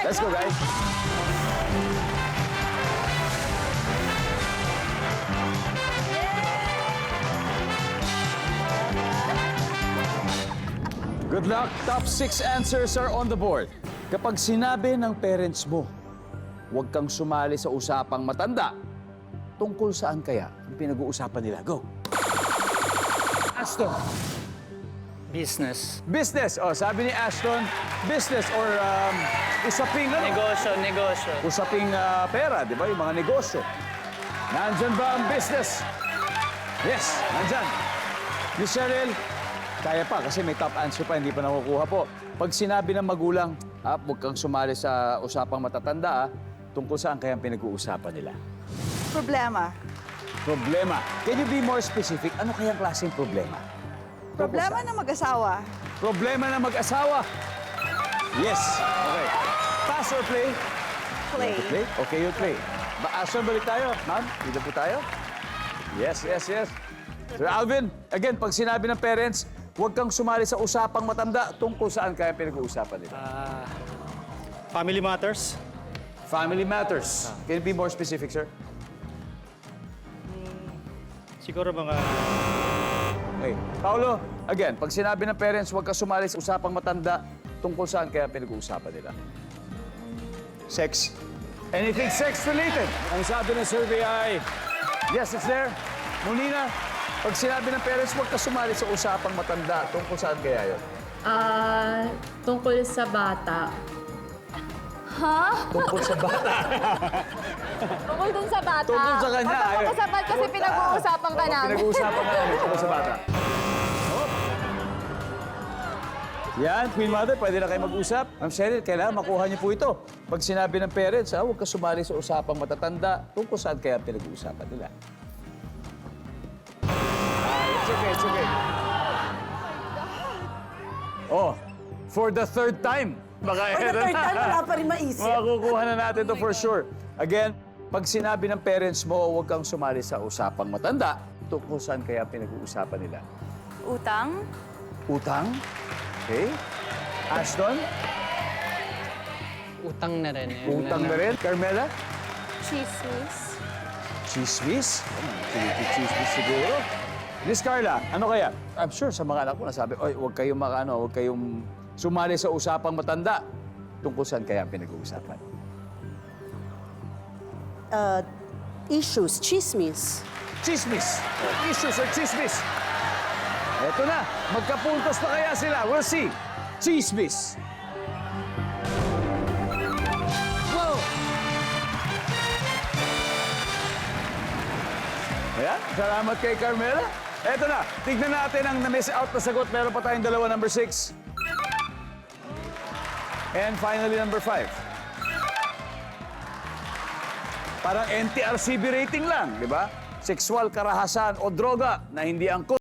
Let's go, guys. Good luck. Top 6 answers are on the board. Kapag sinabi ng parents mo, huwag kang sumali sa usapang matanda, tungkol saan kaya ang pinag-uusapan nila? Go. Aston. Business. Business. Oh, sabi ni Ashton, business or usaping ano? Negosyo. Usaping pera, di ba? Yung mga negosyo. Nandyan ba ang business? Yes, nandyan. Miss Cheryl, kaya pa kasi may top answer pa, hindi pa nakukuha po. Pag sinabi ng magulang, huwag kang sumali sa usapang matatanda, tungkol saan kaya ang pinag-uusapan nila? Problema. Problema. Can you be more specific? Ano kayang klaseng problema? Problema ng mag-asawa. Problema ng mag-asawa. Yes. Okay. Pass or play? Play. Play? Okay, you play. Ashton, balik tayo. Ma'am, dito po tayo. Yes, yes, yes. Sir Alvin, again, pag sinabi ng parents, huwag kang sumali sa usapang matanda, tungkol saan kaya pinag-uusapan nila? Family matters. Family matters. Can you be more specific, sir? Siguro mga Okay. Paolo, again, pag sinabi ng parents, huwag kang sumali sa usapang matanda, tungkol saan kaya pinag-uusapan nila? Sex. Anything sex-related. Ang sabi ng survey ay, yes, it's there. Molina, pag sinabi ng parents, huwag kang sumali sa usapang matanda, tungkol saan kaya yun? Tungkol sa bata. Tungkol sa bata. Tungkol dun sa bata. Tungkol sa kanya. O, tungkol sa bata kasi pinag-uusapan ka namin. Pinag-uusapan ka namin tungkol sa bata. Oh. Yan, Queen Mother, pwede na kayo mag-usap. Ma'am Cheryl, kailangan makuha niyo po ito. Pag sinabi ng parents, huwag ka sumali sa usapang matatanda, tungkol saan kaya pinag-uusapan nila? It's okay, it's okay. Oh, for the third time. Baka For the third time, wala pa rin maisip. Makukuha na natin to for sure. Again, pag sinabi ng parents mo, huwag kang sumali sa usapang matanda, tungkol saan kaya pinag-uusapan nila? Utang? Utang? Okay. Ashton? utang na rin. Utang na rin. Carmela? Chismis? Chismis? Chismis siguro. Miss Carla, ano kaya? I'm sure sa mga anak ko nasabi, oy, huwag kayong huwag kayong sumali sa usapang matanda. Tungkol saan kaya pinag-uusapan? Issues, chismis. Chismis. Issues or chismis. Eto na, magkapuntos na kaya sila. We'll see. Chismis. Wow! Ayan, salamat kay Carmela. Eto na, tignan natin ang na-miss out na sagot. Meron pa tayong dalawa, number 6. And finally, number 5. Parang NTRCB rating lang, di ba? Sexual karahasan o droga na hindi angkop.